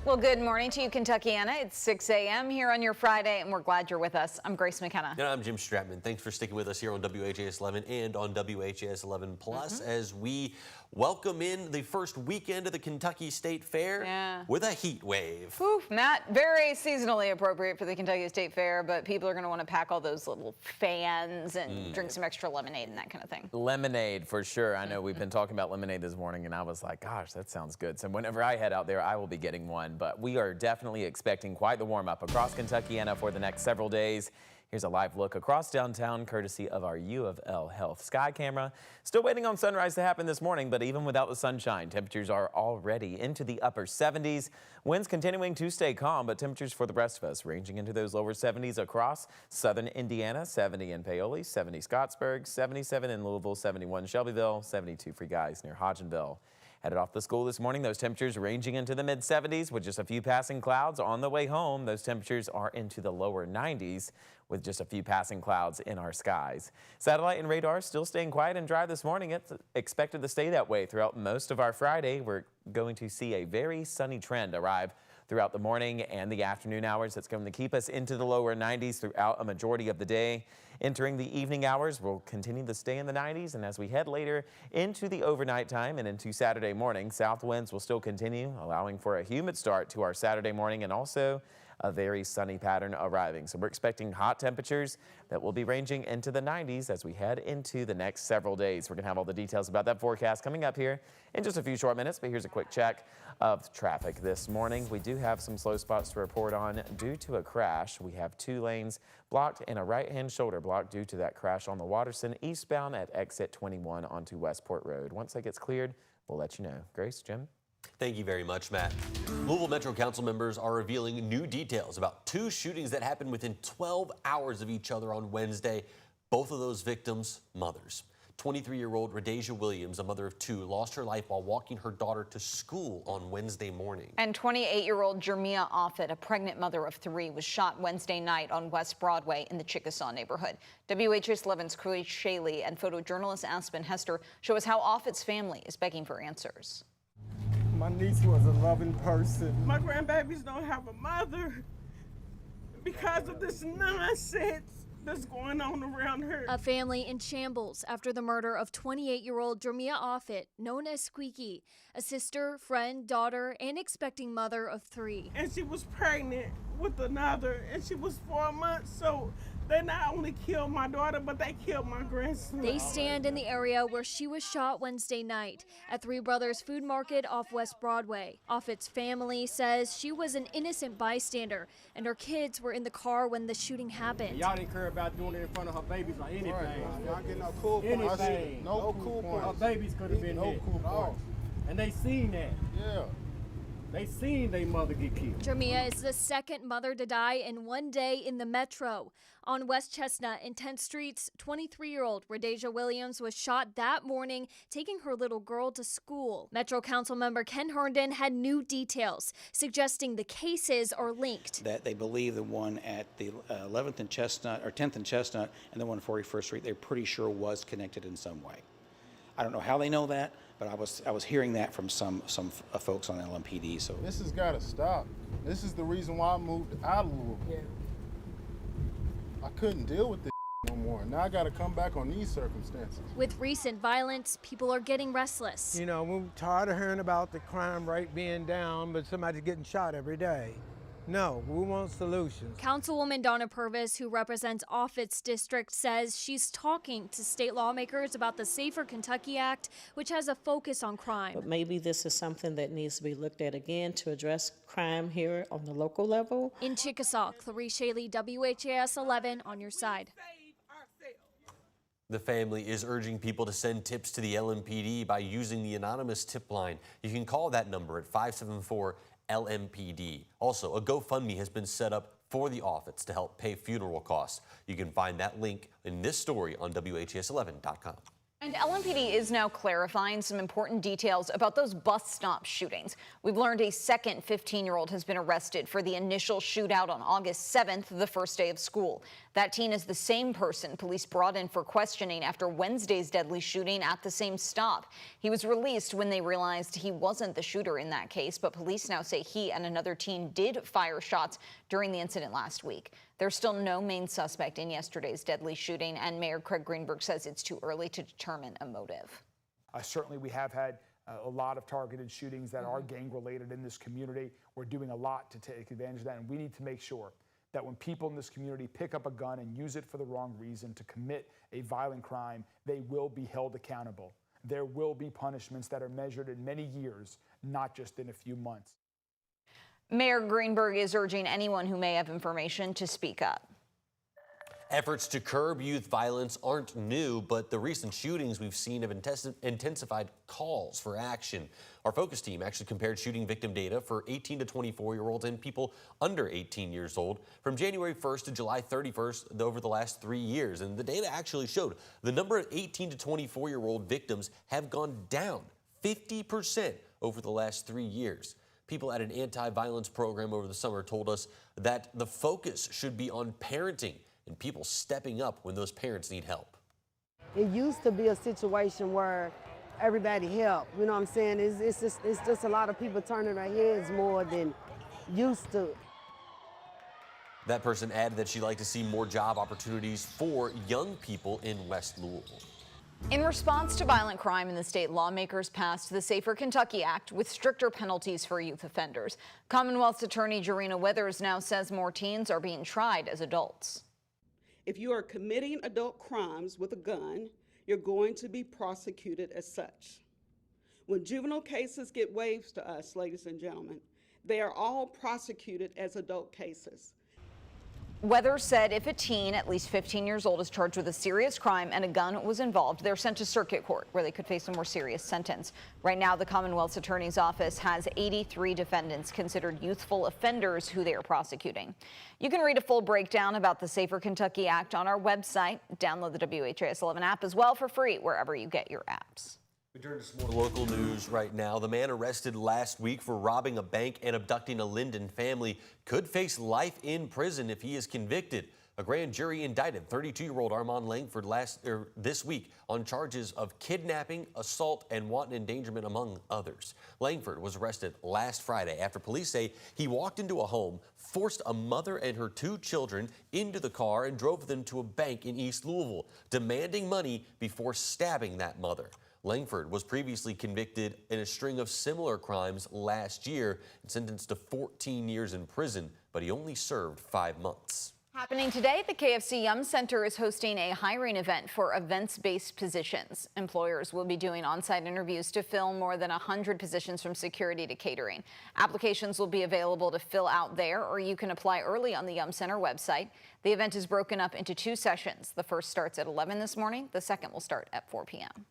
Well, good morning to you, Kentuckiana. It's 6 a.m. here on your Friday, and we're glad you're with us. I'm Grace McKenna. And I'm Jim Stratman. Thanks for sticking with us here on WHAS11 and on WHAS11 Plus as we welcome in the first weekend of the Kentucky State Fair with a heat wave. Oof, Matt, very seasonally appropriate for the Kentucky State Fair, but people are going to want to pack all those little fans and drink some extra lemonade and that kind of thing. Lemonade for sure. I know we've been talking about lemonade this morning, and I was like, gosh, that sounds good. So whenever I head out there, I will be getting one. But we are definitely expecting quite the warm up across Kentuckiana for the next several days. Here's a live look across downtown, courtesy of our U of L Health Sky Camera. Still waiting on sunrise to happen this morning, but even without the sunshine, temperatures are already into the upper 70s. Winds continuing to stay calm, but temperatures for the rest of us ranging into those lower 70s across southern Indiana, 70 in Paoli, 70 Scottsburg, 77 in Louisville, 71 Shelbyville, 72 for guys near Hodgenville. Headed off to school this morning, those temperatures ranging into the mid-70s with just a few passing clouds. On the way home, those temperatures are into the lower 90s with just a few passing clouds in our skies. Satellite and radar still staying quiet and dry this morning. It's expected to stay that way throughout most of our Friday. We're going to see a very sunny trend arrive throughout the morning and the afternoon hours. That's going to keep us into the lower 90s throughout a majority of the day. Entering the evening hours, we'll continue to stay in the 90s, and as we head later into the overnight time and into Saturday morning, south winds will still continue, allowing for a humid start to our Saturday morning and also a very sunny pattern arriving. So we're expecting hot temperatures that will be ranging into the 90s as we head into the next several days. We're going to have all the details about that forecast coming up here in just a few short minutes, but here's a quick check of traffic this morning. We do have some slow spots to report on due to a crash. We have 2 lanes blocked and a right-hand shoulder blocked due to that crash on the Watterson eastbound at exit 21 onto Westport Road. Once that gets cleared, we'll let you know. Grace, Jim? Thank you very much, Matt. Louisville Metro Council members are revealing new details about 2 shootings that happened within 12 hours of each other on Wednesday. Both of those victims, mothers. 23-year-old Radeja Williams, a mother of 2, lost her life while walking her daughter to school on Wednesday morning. And 28-year-old Jermia Offit, a pregnant mother of 3, was shot Wednesday night on West Broadway in the Chickasaw neighborhood. WHAS11's Chloe Shaley and photojournalist Aspen Hester show us how Offit's family is begging for answers. My niece was a loving person. My grandbabies don't have a mother because of this nonsense that's going on around her. A family in shambles after the murder of 28-year-old Jermia Offit, known as Squeaky, a sister, friend, daughter, and expecting mother of 3. And she was pregnant with another, and she was 4 months, so they not only killed my daughter, but they killed my grandson. They stand in the area where she was shot Wednesday night at Three Brothers Food Market off West Broadway. Offit's family says she was an innocent bystander and her kids were in the car when the shooting happened. Y'all didn't care about doing it in front of her babies or anything. Y'all get no cool points. Anything. No cool points. Her babies could have been no hit. cool points. And they seen that. Yeah. They seen their mother get killed. Jermia is the second mother to die in one day in the metro. On West Chestnut in 10th Street's 23-year-old Radeja Williams was shot that morning taking her little girl to school. Metro Council member Ken Herndon had new details, suggesting the cases are linked. That they believe the one at the 11th and Chestnut, or 10th and Chestnut, and the one on 41st Street, they're pretty sure was connected in some way. I don't know how they know that, but I was hearing that from some folks on LMPD. So this has got to stop. This is the reason why I moved out of Louisville. Yeah. I couldn't deal with this no more. Now I got to come back on these circumstances. With recent violence, people are getting restless. You know, we're tired of hearing about the crime rate being down, but somebody's getting shot every day. No, we want solutions. Councilwoman Donna Purvis, who represents Offit's district, says she's talking to state lawmakers about the Safer Kentucky Act, which has a focus on crime. But maybe this is something that needs to be looked at again to address crime here on the local level. In Chickasaw, Chloe Shaley, WHAS11 on your side. The family is urging people to send tips to the LMPD by using the anonymous tip line. You can call that number at 574 LMPD. Also, a GoFundMe has been set up for the Offits to help pay funeral costs. You can find that link in this story on WHAS11.com. And LMPD is now clarifying some important details about those bus stop shootings. We've learned a second 15-year-old has been arrested for the initial shootout on August 7th, the first day of school. That teen is the same person police brought in for questioning after Wednesday's deadly shooting at the same stop. He was released when they realized he wasn't the shooter in that case, but police now say he and another teen did fire shots during the incident last week. There's still no main suspect in yesterday's deadly shooting, and Mayor Craig Greenberg says it's too early to determine a motive. Certainly, we have had a lot of targeted shootings that are gang-related in this community. We're doing a lot to take advantage of that, and we need to make sure that when people in this community pick up a gun and use it for the wrong reason to commit a violent crime, they will be held accountable. There will be punishments that are measured in many years, not just in a few months. Mayor Greenberg is urging anyone who may have information to speak up. Efforts to curb youth violence aren't new, but the recent shootings we've seen have intensified calls for action. Our focus team actually compared shooting victim data for 18 to 24-year-olds and people under 18 years old from January 1st to July 31st over the last 3 years. And the data actually showed the number of 18 to 24-year-old victims have gone down 50% over the last 3 years. People at an anti-violence program over the summer told us that the focus should be on parenting and people stepping up when those parents need help. It used to be a situation where everybody helped, you know what I'm saying? It's just a lot of people turning their heads more than used to. That person added that she'd like to see more job opportunities for young people in West Louisville. In response to violent crime in the state, lawmakers passed the Safer Kentucky Act with stricter penalties for youth offenders. Commonwealth's Attorney Jarena Withers now says more teens are being tried as adults. If you are committing adult crimes with a gun, you're going to be prosecuted as such. When juvenile cases get waived to us, ladies and gentlemen, they are all prosecuted as adult cases. Withers said if a teen at least 15 years old is charged with a serious crime and a gun was involved, they're sent to circuit court where they could face a more serious sentence. Right now, the Commonwealth's Attorney's Office has 83 defendants considered youthful offenders who they are prosecuting. You can read a full breakdown about the Safer Kentucky Act on our website. Download the WHAS11 app as well for free wherever you get your apps. We turn to some more local news right now. The man arrested last week for robbing a bank and abducting a Linden family could face life in prison if he is convicted. A grand jury indicted 32-year-old Arman Langford this week on charges of kidnapping, assault, and wanton endangerment, among others. Langford was arrested last Friday after police say he walked into a home, forced a mother and her 2 children into the car, and drove them to a bank in East Louisville, demanding money before stabbing that mother. Langford was previously convicted in a string of similar crimes last year and sentenced to 14 years in prison, but he only served 5 months. Happening today, the KFC Yum Center is hosting a hiring event for events-based positions. Employers will be doing on-site interviews to fill more than 100 positions from security to catering. Applications will be available to fill out there, or you can apply early on the Yum Center website. The event is broken up into 2 sessions. The first starts at 11 this morning. The second will start at 4 p.m.